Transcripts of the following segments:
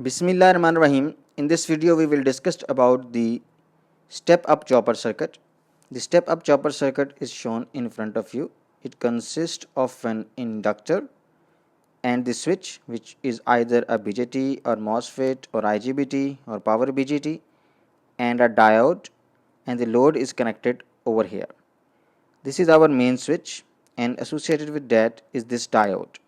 Bismillahirrahmanirrahim. In this video we will discuss about the step-up chopper circuit. The step-up chopper circuit is shown in front of you. It consists of an inductor and the switch, which is either a BJT or MOSFET or IGBT or power BGT, and a diode, and the load is connected over here. This is our main switch, and associated with that is this diode.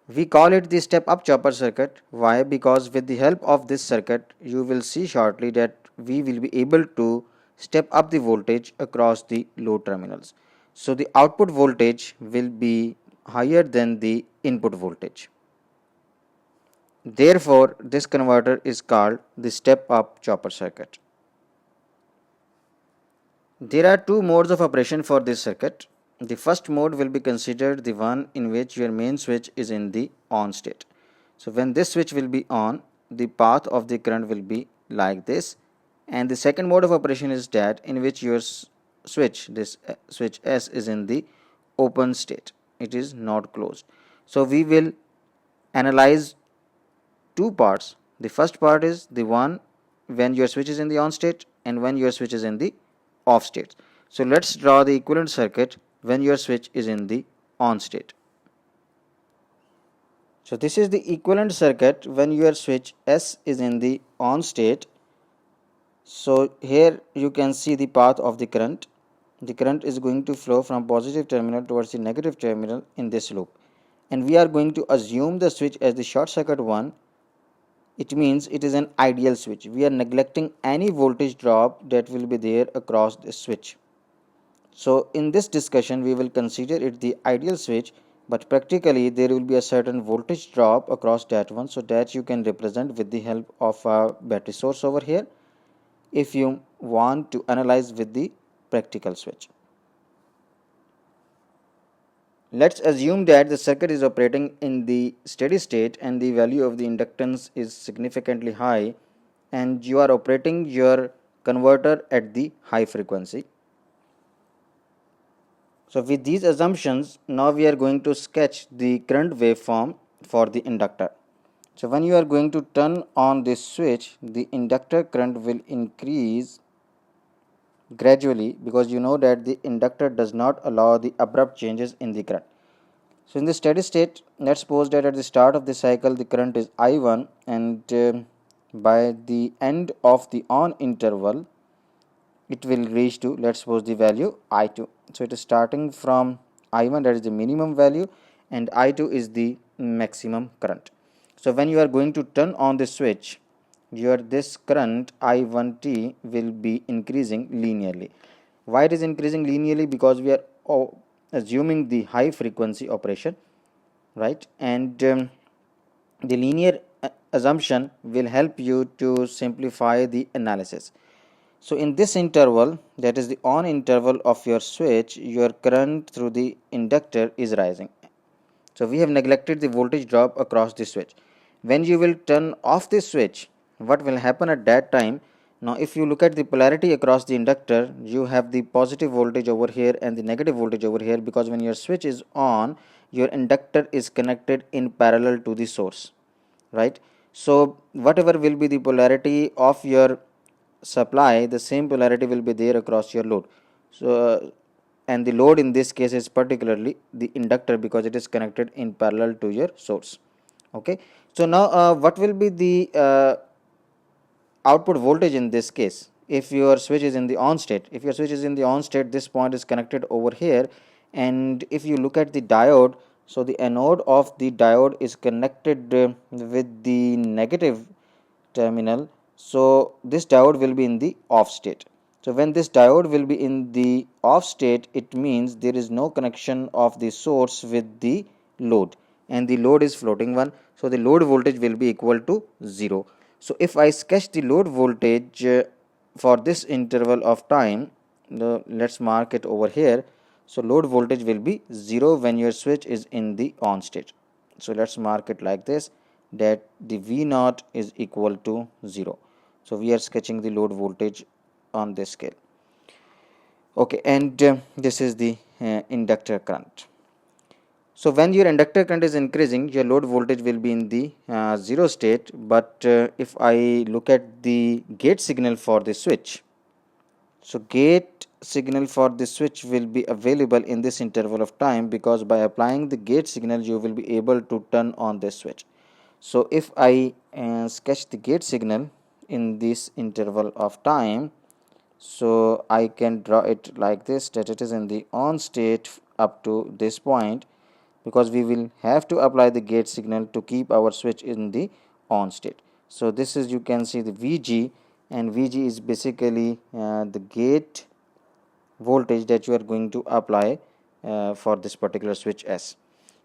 We call it the step up chopper circuit. Why? Because with the help of this circuit, you will see shortly that we will be able to step up the voltage across the load terminals. So the output voltage will be higher than the input voltage. Therefore, this converter is called the step up chopper circuit. There are two modes of operation for this circuit. The first mode will be considered the one in which your main switch is in the on state. So when this switch will be on, the path of the current will be like this, and the second mode of operation is that in which your switch, this switch S, is in the open state. It is not closed. So we will analyze two parts. The first part is the one when your switch is in the on state and when your switch is in the off state. So let's draw the equivalent circuit when your switch is in the on state. So this is the equivalent circuit when your switch S is in the on state. So here you can see the path of the current. The current is going to flow from positive terminal towards the negative terminal in this loop, and we are going to assume the switch as the short circuit one. It means it is an ideal switch. We are neglecting any voltage drop that will be there across this switch. So in this discussion we will consider it the ideal switch, but practically there will be a certain voltage drop across that one, so that you can represent with the help of a battery source over here if you want to analyze with the practical switch. Let's assume that the circuit is operating in the steady state and the value of the inductance is significantly high, and you are operating your converter at the high frequency. So with these assumptions, now we are going to sketch the current waveform for the inductor. So when you are going to turn on this switch, the inductor current will increase gradually, because you know that the inductor does not allow the abrupt changes in the current. So in the steady state, let's suppose that at the start of the cycle the current is I1, and by the end of the on interval it will reach to, let's suppose, the value I2. So it is starting from I1, that is the minimum value, and I2 is the maximum current. So when you are going to turn on the switch, this current I1t will be increasing linearly. Why it is increasing linearly? Because we are assuming the high frequency operation, right? And the linear assumption will help you to simplify the analysis. So in this interval, that is the on interval of your switch, your current through the inductor is rising. So we have neglected the voltage drop across the switch. When you will turn off the switch, what will happen at that time? Now if you look at the polarity across the inductor, you have the positive voltage over here and the negative voltage over here, because when your switch is on, your inductor is connected in parallel to the source, right? So whatever will be the polarity of your supply, the same polarity will be there across your load. So and the load in this case is particularly the inductor, because it is connected in parallel to your source. Okay, so now what will be the output voltage in this case if your switch is in the on state? If your switch is in the on state, this point is connected over here, and if you look at the diode, so the anode of the diode is connected with the negative terminal. So this diode will be in the off state. So when this diode will be in the off state, it means there is no connection of the source with the load, and the load is floating one, so the load voltage will be equal to 0. So if I sketch the load voltage for this interval of time, let's mark it over here. So load voltage will be 0 when your switch is in the on state. So let's mark it like this, that the V naught is equal to 0. So we are sketching the load voltage on this scale. Okay, and this is the inductor current. So when your inductor current is increasing, your load voltage will be in the 0 state. But if I look at the gate signal for the switch, so gate signal for the switch will be available in this interval of time, because by applying the gate signal you will be able to turn on the switch. So if I sketch the gate signal in this interval of time, so I can draw it like this, that it is in the on state up to this point, because we will have to apply the gate signal to keep our switch in the on state. So this is, you can see the VG, and VG is basically the gate voltage that you are going to apply for this particular switch S.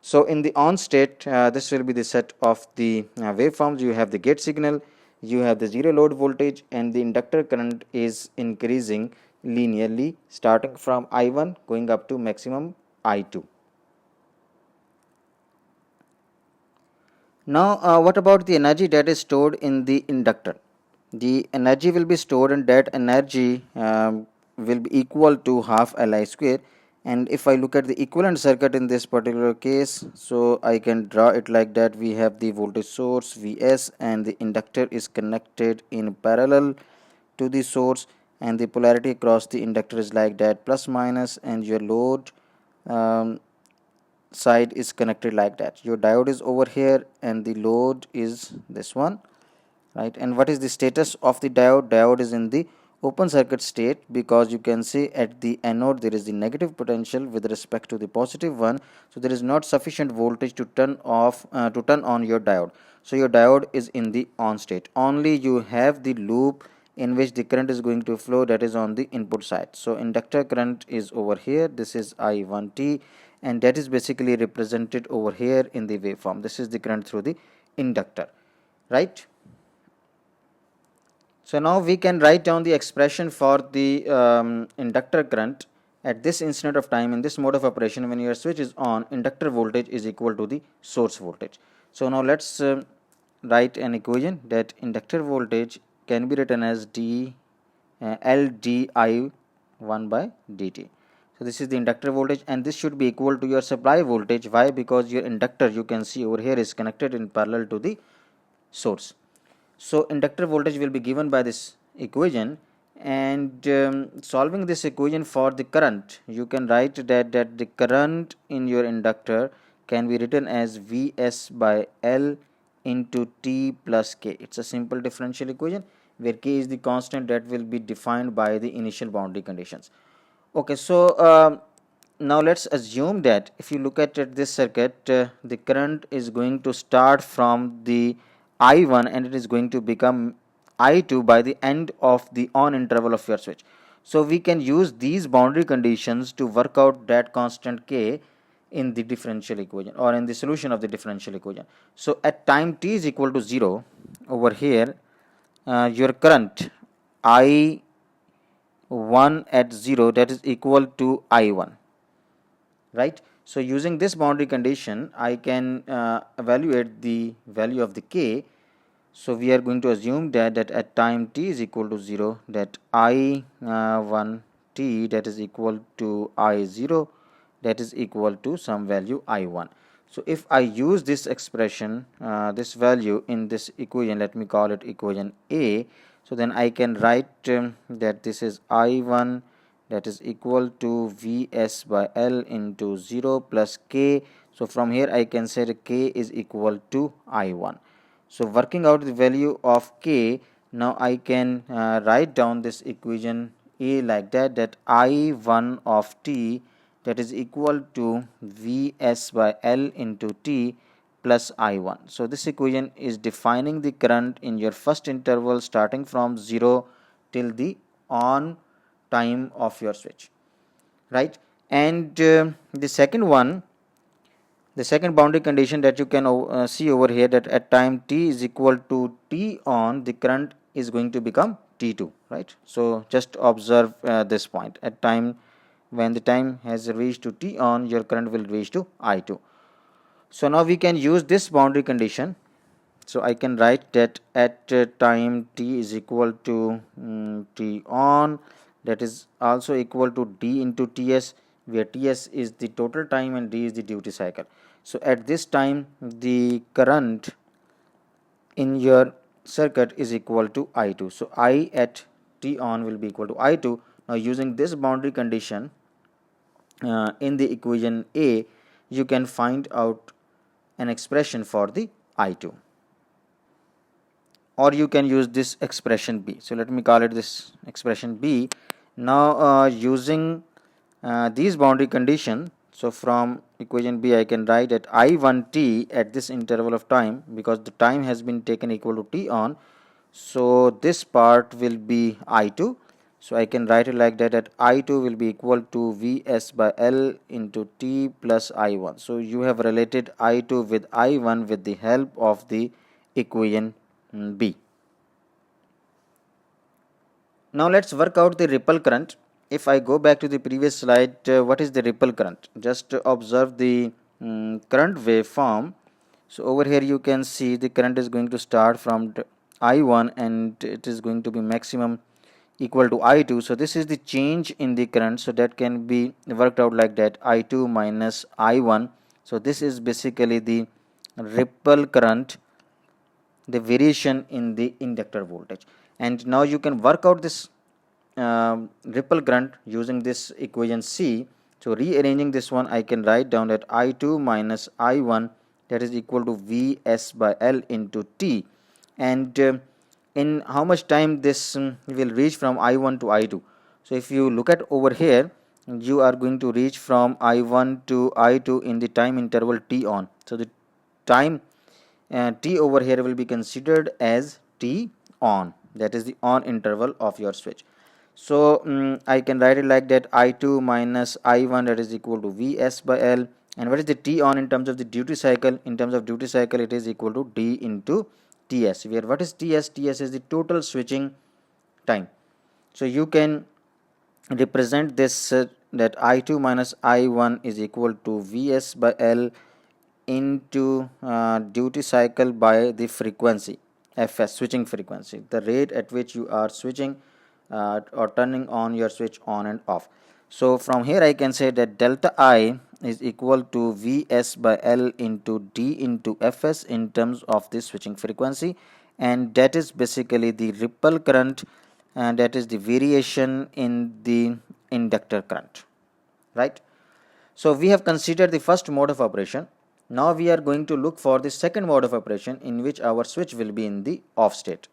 So in the on state, this will be the set of the waveforms. You have the gate signal, you have the zero load voltage, and the inductor current is increasing linearly starting from I1 going up to maximum I2. Now, what about the energy that is stored in the inductor? The energy will be stored, and that energy will be equal to half Li square. And if I look at the equivalent circuit in this particular case, so I can draw it like that. We have the voltage source Vs, and the inductor is connected in parallel to the source, and the polarity across the inductor is like that, plus minus, and your load side is connected like that. Your diode is over here and the load is this one, right? And what is the status of the diode? Diode is in the open circuit state, because you can see at the anode there is the negative potential with respect to the positive one, so there is not sufficient voltage to turn on your diode. So your diode is in the on state. Only you have the loop in which the current is going to flow, that is on the input side. So inductor current is over here, this is I1t, and that is basically represented over here in the waveform. This is the current through the inductor, right? So now we can write down the expression for the inductor current at this instant of time in this mode of operation. When your switch is on, inductor voltage is equal to the source voltage. So now let's write an equation that inductor voltage can be written as L d I 1 by dt. So this is the inductor voltage, and this should be equal to your supply voltage. Why? Because your inductor, you can see over here, is connected in parallel to the source. So inductor voltage will be given by this equation, and solving this equation for the current, you can write that the current in your inductor can be written as Vs by L into T plus K. It's a simple differential equation where K is the constant that will be defined by the initial boundary conditions. Okay, so now let's assume that if you look at this circuit, the current is going to start from the I1 and it is going to become I2 by the end of the on interval of your switch. So we can use these boundary conditions to work out that constant K in the differential equation, or in the solution of the differential equation. So at time t is equal to 0, over here your current I1 at 0, that is equal to I1, right? So using this boundary condition, I can evaluate the value of the K. So we are going to assume that at time t is equal to 0, that I1t, that is equal to I0, that is equal to some value I1. So if I use this expression, this value in this equation, let me call it equation A, so then I can write that this is I1, that is equal to Vs by L into 0 plus K. So from here I can say that K is equal to I1. So working out the value of K, now I can write down this equation A like that I1 of t, that is equal to Vs by L into t plus I1. So this equation is defining the current in your first interval starting from 0 till the on time of your switch, right? And the second one, the second boundary condition that you can see over here, that at time t is equal to t on, the current is going to become T2, right? So just observe this point. At time, when the time has reached to t on, your current will reach to I2. So now we can use this boundary condition. So I can write that at time t is equal to t on, that is also equal to d into ts, where Ts is the total time and D is the duty cycle. So at this time the current in your circuit is equal to I2. So I at T on will be equal to I2. Now using this boundary condition in the equation A, you can find out an expression for the I2, or you can use this expression B. So let me call it this expression B. Now using these boundary condition, so from equation B I can write that I1t at this interval of time, because the time has been taken equal to T on, so this part will be I2. So I can write it like that I2 will be equal to Vs by L into T plus I1. So you have related I2 with I1 with the help of the equation B. Now let's work out the ripple current. If I go back to the previous slide, what is the ripple current? Just observe the current waveform. So over here you can see the current is going to start from I1 and it is going to be maximum equal to I2. So this is the change in the current. So that can be worked out like that, I2 minus I1. So this is basically the ripple current, the variation in the inductor voltage. And now you can work out this ripple current using this equation C. So rearranging this one, I can write down that I2 minus I1, that is equal to Vs by L into T. And in how much time this will reach from I1 to I2. So if you look at over here, you are going to reach from I1 to I2 in the time interval T on. So the time T over here will be considered as T on, that is the on interval of your switch. So I can write it like that, I2 minus I1, that is equal to Vs by L. And what is the T on in terms of the duty cycle? In terms of duty cycle, it is equal to D into Ts, where what is Ts? Ts is the total switching time. So you can represent this that I2 minus I1 is equal to Vs by L into duty cycle by the frequency Fs, switching frequency, the rate at which you are switching or turning on your switch on and off. So from here I can say that delta I is equal to Vs by L into D into Fs in terms of the switching frequency, and that is basically the ripple current, and that is the variation in the inductor current, right? So we have considered the first mode of operation. Now we are going to look for the second mode of operation in which our switch will be in the off state.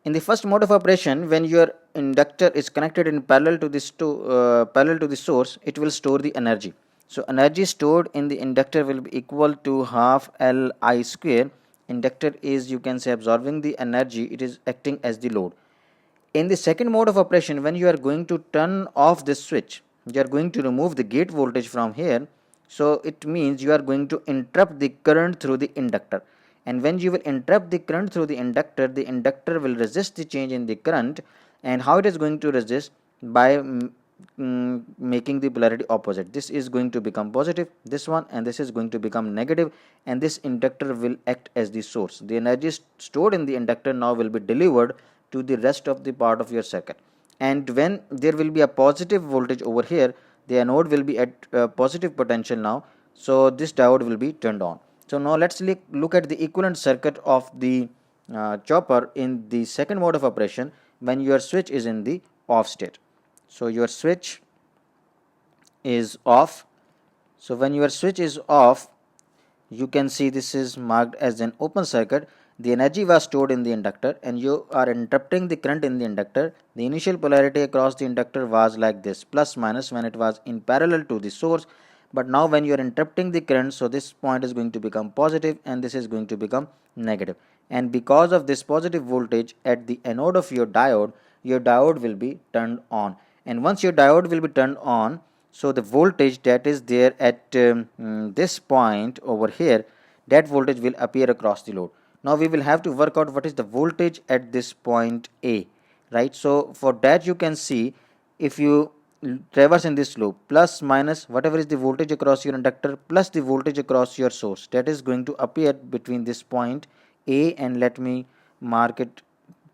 In the first mode of operation, when your inductor is connected in parallel to the source, it will store the energy. So energy stored in the inductor will be equal to half L I square. Inductor is, you can say, absorbing the energy, it is acting as the load. In the second mode of operation, when you are going to turn off this switch, you are going to remove the gate voltage from here. So it means you are going to interrupt the current through the inductor. And when you will interrupt the current through the inductor will resist the change in the current. And how it is going to resist? By making the polarity opposite. This is going to become positive, this one, and this is going to become negative, and this inductor will act as the source. The energy stored in the inductor now will be delivered to the rest of the part of your circuit. And when there will be a positive voltage over here, the anode will be at positive potential now, so this diode will be turned on. So now let's look at the equivalent circuit of the chopper in the second mode of operation when your switch is in the off state. So your switch is off. So when your switch is off, you can see this is marked as an open circuit. The energy was stored in the inductor and you are interrupting the current in the inductor. The initial polarity across the inductor was like this, plus minus, when it was in parallel to the source. But now when you are interrupting the current, so this point is going to become positive and this is going to become negative. And because of this positive voltage at the anode of your diode will be turned on. And once your diode will be turned on, so the voltage that is there at this point over here, that voltage will appear across the load. Now we will have to work out what is the voltage at this point A, right? So for that you can see, if you traverse in this loop, plus minus whatever is the voltage across your inductor plus the voltage across your source, that is going to appear between this point A and let me mark it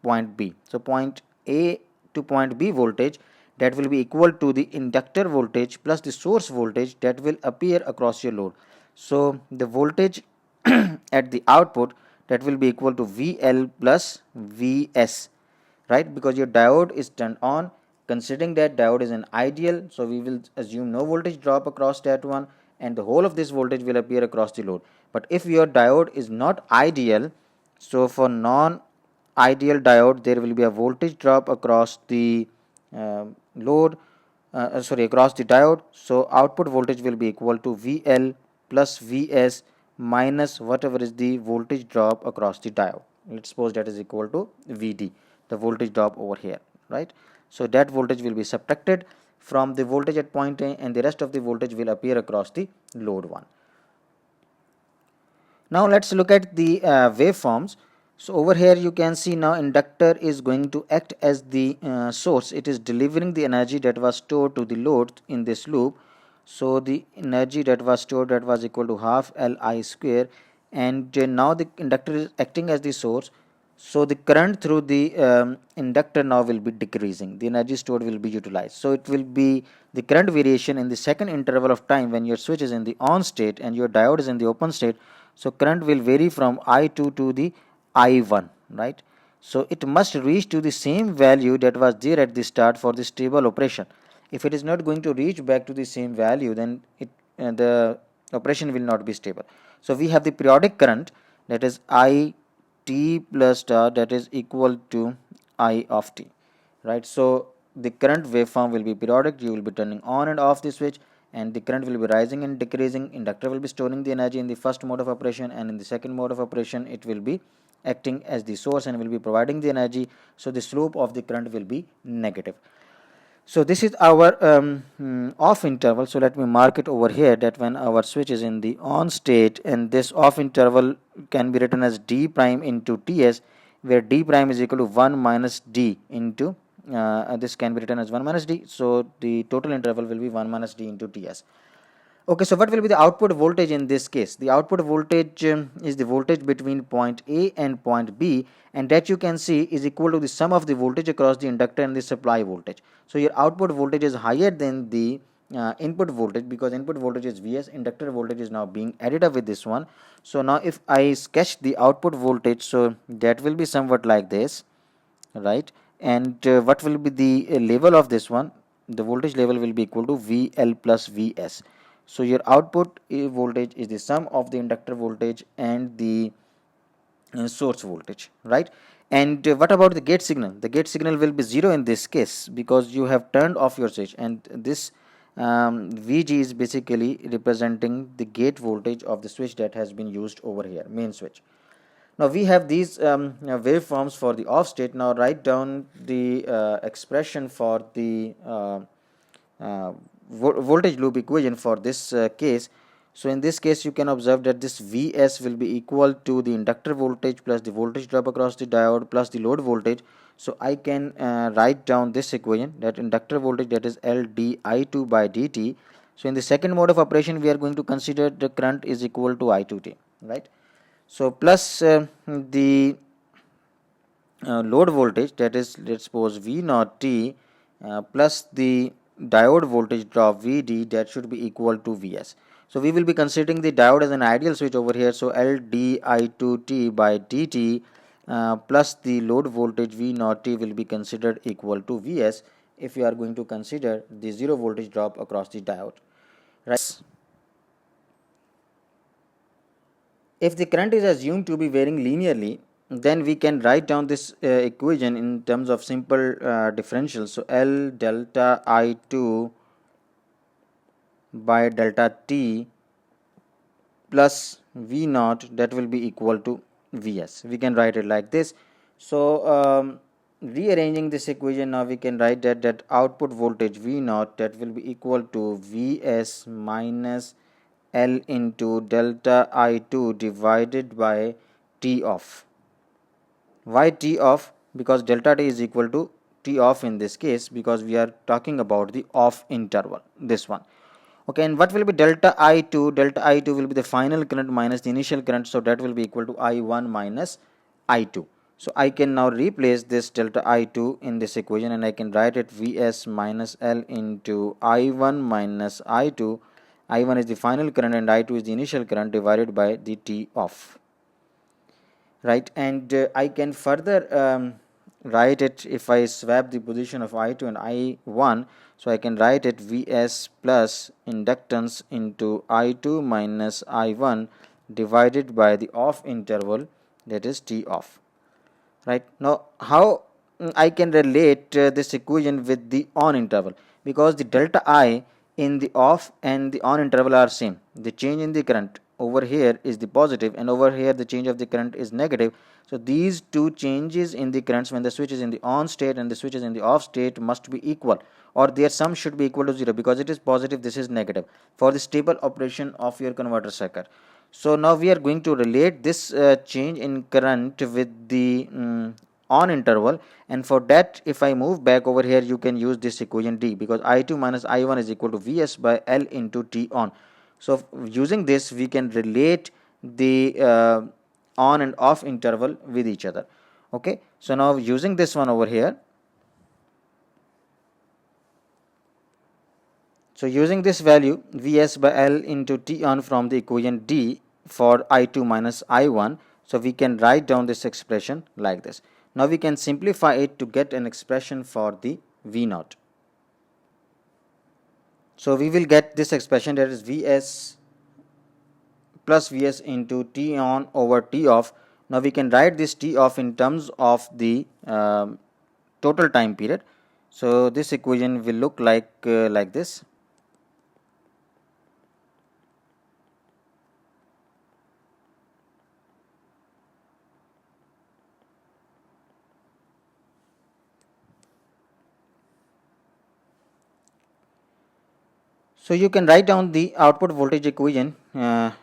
point B. So point A to point B voltage that will be equal to the inductor voltage plus the source voltage that will appear across your load. So the voltage at the output, that will be equal to VL plus Vs, right? Because your diode is turned on. Considering that diode is an ideal, so we will assume no voltage drop across that one, and the whole of this voltage will appear across the load. But if your diode is not ideal, so for non ideal diode there will be a voltage drop across the load, across the diode. So output voltage will be equal to VL plus Vs minus whatever is the voltage drop across the diode. Let's suppose that is equal to Vd, the voltage drop over here, right? So that voltage will be subtracted from the voltage at point A, and the rest of the voltage will appear across the load 1. Now let's look at the waveforms. So over here you can see now inductor is going to act as the source. It is delivering the energy that was stored to the load in this loop. So the energy that was stored, that was equal to half Li square, and now the inductor is acting as the source. So the current through the inductor now will be decreasing. The energy stored will be utilized. So it will be the current variation in the second interval of time when your switch is in the on state and your diode is in the open state. So current will vary from I2 to the I1, right? So it must reach to the same value that was there at the start for the stable operation. If it is not going to reach back to the same value, then the operation will not be stable. So we have the periodic current, that is I t plus star, that is equal to I of t, right? So the current waveform will be periodic. You will be turning on and off the switch, and the current will be rising and decreasing. Inductor will be storing the energy in the first mode of operation, and in the second mode of operation it will be acting as the source and will be providing the energy. So the slope of the current will be negative. So this is our off interval. So let me mark it over here, that when our switch is in the on state, and this off interval can be written as d prime into ts, where d prime is equal to 1 minus d into this can be written as 1 minus d. So the total interval will be 1 minus d into ts. Okay, so what will be the output voltage in this case? The output voltage is the voltage between point A and point B, and that you can see is equal to the sum of the voltage across the inductor and the supply voltage. So your output voltage is higher than the input voltage, because input voltage is Vs, inductor voltage is now being added up with this one. So now if I sketch the output voltage, so that will be somewhat like this, right? And what will be the level of this one? The voltage level will be equal to VL plus Vs. So your output voltage is the sum of the inductor voltage and the source voltage, right? And what about the gate signal? The gate signal will be 0 in this case, because you have turned off your switch, and this Vg is basically representing the gate voltage of the switch that has been used over here, main switch. Now we have these waveforms for the off state. Now write down the expression for the voltage loop equation for this case. So in this case you can observe that this Vs will be equal to the inductor voltage plus the voltage drop across the diode plus the load voltage. So I can write down this equation, that inductor voltage, that is L di2 by dt. So in the second mode of operation we are going to consider the current is equal to I2t, right? So plus the load voltage, that is, let's suppose V naught t plus the diode voltage drop Vd, that should be equal to Vs. So we will be considering the diode as an ideal switch over here. So L di2t by dt plus the load voltage V naught t will be considered equal to Vs if you are going to consider the zero voltage drop across the diode, right? If the current is assumed to be varying linearly, then we can write down this equation in terms of simple differential. So L delta I2 by delta T plus V naught, that will be equal to Vs. We can write it like this. So rearranging this equation, now we can write that output voltage V naught, that will be equal to Vs minus L into delta I2 divided by T off. Why T off? Because delta T is equal to T off in this case, because we are talking about the off interval, this one. Okay, and what will be delta I2? Delta I2 will be the final current minus the initial current, so that will be equal to I1 minus I2. So I can now replace this delta I2 in this equation, and I can write it Vs minus L into I1 minus I2. I1 is the final current and I2 is the initial current divided by the T off. Right, and I can further write it if I swap the position of I2 and I1. So I can write it Vs plus inductance into I2 minus I1 divided by the off interval, that is T off. Right, now how I can relate this equation with the on interval, because the delta I in the off and the on interval are same. The change in the current over here is the positive and over here the change of the current is negative. So these two changes in the currents when the switch is in the on state and the switch is in the off state must be equal, or their sum should be equal to 0, because it is positive, this is negative, for the stable operation of your converter circuit. So now we are going to relate this change in current with the on interval, and for that if I move back over here you can use this equation D, because I2 minus I1 is equal to Vs by L into T on. So using this we can relate the on and off interval with each other. Okay, so now using this one over here, so using this value Vs by L into T on from the equation D for I2 minus I1, so we can write down this expression like this. Now we can simplify it to get an expression for the V naught. So we will get this expression, that is Vs plus Vs into T on over T off. Now we can write this T off in terms of the total time period. So this equation will look like this. So you can write down the output voltage equation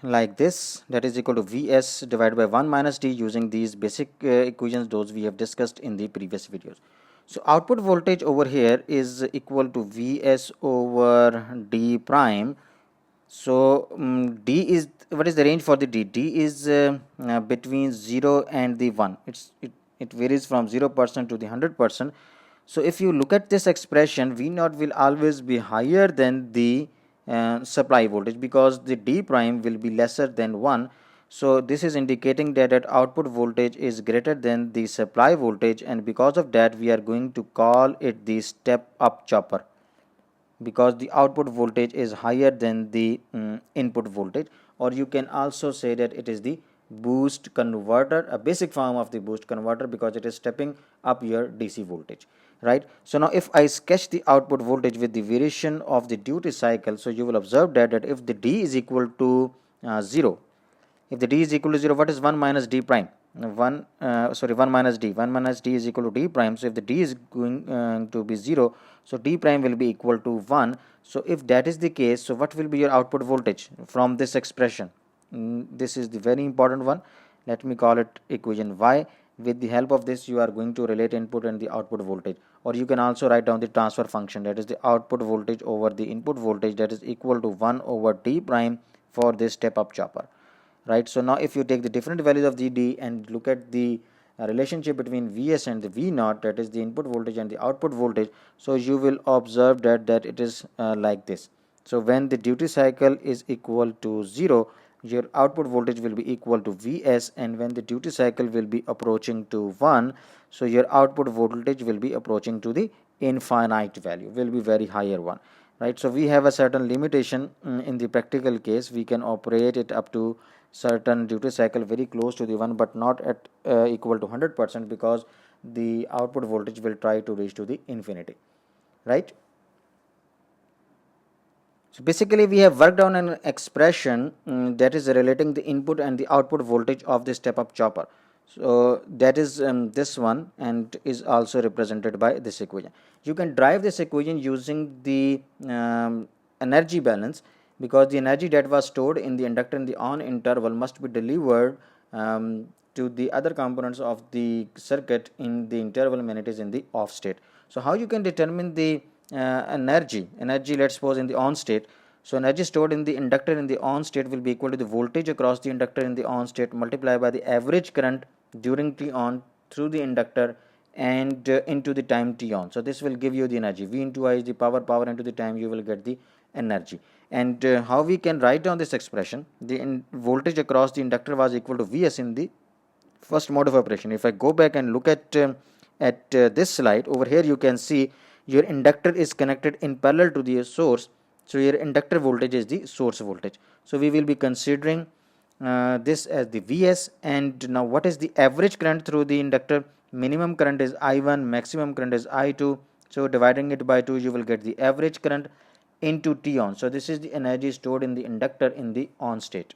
like this, that is equal to Vs divided by 1 minus D, using these basic equations those we have discussed in the previous videos. So output voltage over here is equal to Vs over D prime. So D is, what is the range for the D? D is between 0 and the 1. It varies from 0% to the 100%. So if you look at this expression, V naught will always be higher than the supply voltage, because the D prime will be lesser than 1. So this is indicating that output voltage is greater than the supply voltage, and because of that we are going to call it the step up chopper, because the output voltage is higher than the input voltage. Or you can also say that it is the boost converter, a basic form of the boost converter, because it is stepping up your DC voltage. Right, so now if I sketch the output voltage with the variation of the duty cycle, so you will observe that if the D is equal to 0, if the D is equal to 0, what is 1 minus D prime? 1 minus D. 1 minus D is equal to D prime. So if the D is going to be 0, so D prime will be equal to 1. So if that is the case, so what will be your output voltage from this expression? This is the very important one. Let me call it equation Y. With the help of this you are going to relate input and the output voltage, or you can also write down the transfer function, that is the output voltage over the input voltage, that is equal to 1 over D prime for this step up chopper. Right, so now if you take the different values of the D and look at the relationship between Vs and the V naught, that is the input voltage and the output voltage, so you will observe that it is like this. So when the duty cycle is equal to 0, your output voltage will be equal to Vs, and when the duty cycle will be approaching to 1, so your output voltage will be approaching to the infinite value, will be very higher one. Right, so we have a certain limitation in the practical case. We can operate it up to certain duty cycle very close to the 1, but not at equal to 100%, because the output voltage will try to reach to the infinity. Right, so basically we have worked on an expression that is relating the input and the output voltage of the step up chopper. So that is this one, and is also represented by this equation. You can drive this equation using the energy balance, because the energy that was stored in the inductor in the on interval must be delivered to the other components of the circuit in the interval when it is in the off state. So how you can determine the energy, let's suppose in the on state. So energy stored in the inductor in the on state will be equal to the voltage across the inductor in the on state multiplied by the average current during T on through the inductor and into the time t on. So this will give you the energy. V into I is the power, power into the time, you will get the energy. And how we can write down this expression? The voltage across the inductor was equal to Vs in the first mode of operation. If I go back and look at this slide over here, you can see your inductor is connected in parallel to the source. So your inductor voltage is the source voltage. So we will be considering this as the Vs. And now what is the average current through the inductor? Minimum current is I1, maximum current is I2. So dividing it by 2, you will get the average current into T on. So this is the energy stored in the inductor in the on state.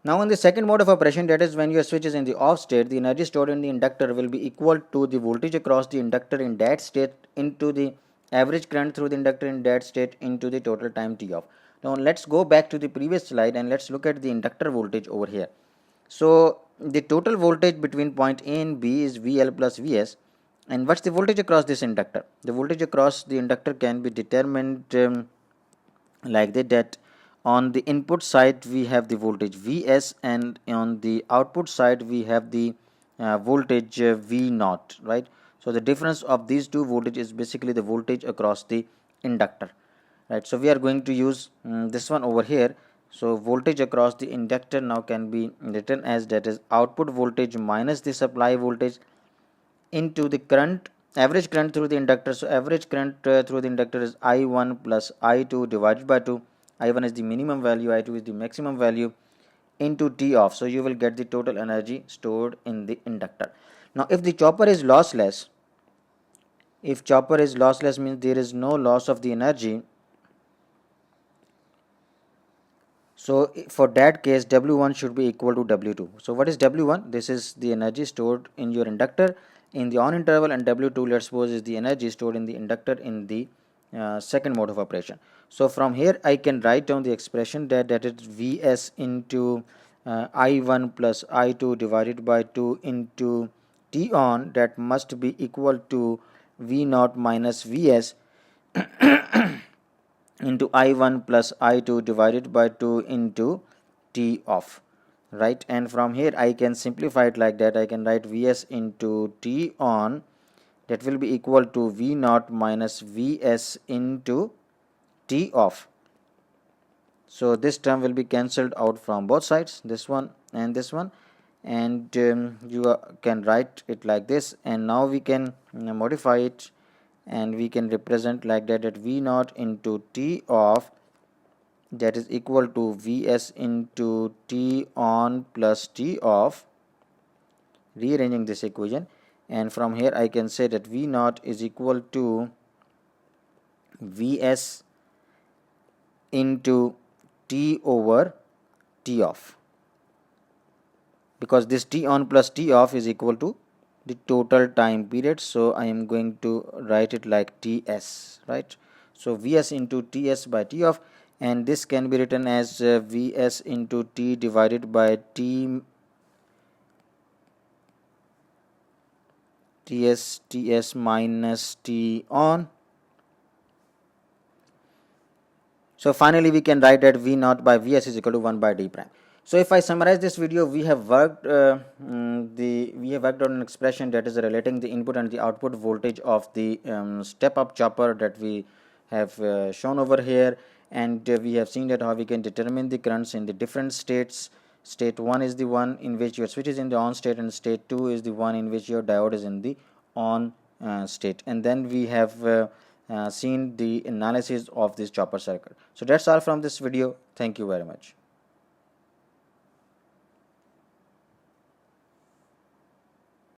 Now in the second mode of operation, that is when your switch is in the off state, the energy stored in the inductor will be equal to the voltage across the inductor in that state into the average current through the inductor in that state into the total time T off. Now let's go back to the previous slide and let's look at the inductor voltage over here. So the total voltage between point A and B is VL plus Vs. And what's the voltage across this inductor? The voltage across the inductor can be determined like that on the input side we have the voltage Vs, and on the output side we have the voltage V naught, right? So the difference of these two voltage is basically the voltage across the inductor, right? So we are going to use this one over here. So voltage across the inductor now can be written as, that is, output voltage minus the supply voltage into the current, average current through the inductor. So average current through the inductor is I1 plus I2 divided by 2. I1 is the minimum value, I2 is the maximum value, into T off. So you will get the total energy stored in the inductor. Now if the chopper is lossless, if chopper is lossless means there is no loss of the energy. So for that case, W1 should be equal to W2. So what is W1? This is the energy stored in your inductor in the on interval, and W2, let's suppose, is the energy stored in the inductor in the second mode of operation. So from here I can write down the expression that is Vs into I1 plus I2 divided by 2 into T on, that must be equal to V naught minus Vs into I1 plus I2 divided by 2 into T off, right? And from here I can simplify it like that. I can write Vs into T on, that will be equal to V naught minus Vs into T off. So this term will be cancelled out from both sides, this one and this one, and you can write it like this. And now we can modify it, and we can represent like that V naught into T off, that is equal to Vs into T on plus T off, rearranging this equation. And from here I can say that V naught is equal to Vs into T over T off, because this T on plus T off is equal to the total time period. So I am going to write it like Ts, right? So Vs into Ts by T off, and this can be written as Vs into T divided by Ts minus T on. So finally we can write that V naught by Vs is equal to 1 by D prime. So if I summarize this video, we have worked on an expression that is relating the input and the output voltage of the step up chopper that we have shown over here, and we have seen that how we can determine the currents in the different states. State 1 is the one in which your switch is in the on state, and state 2 is the one in which your diode is in the on state. And then we have seen the analysis of this chopper circuit. So that's all from this video. Thank you very much.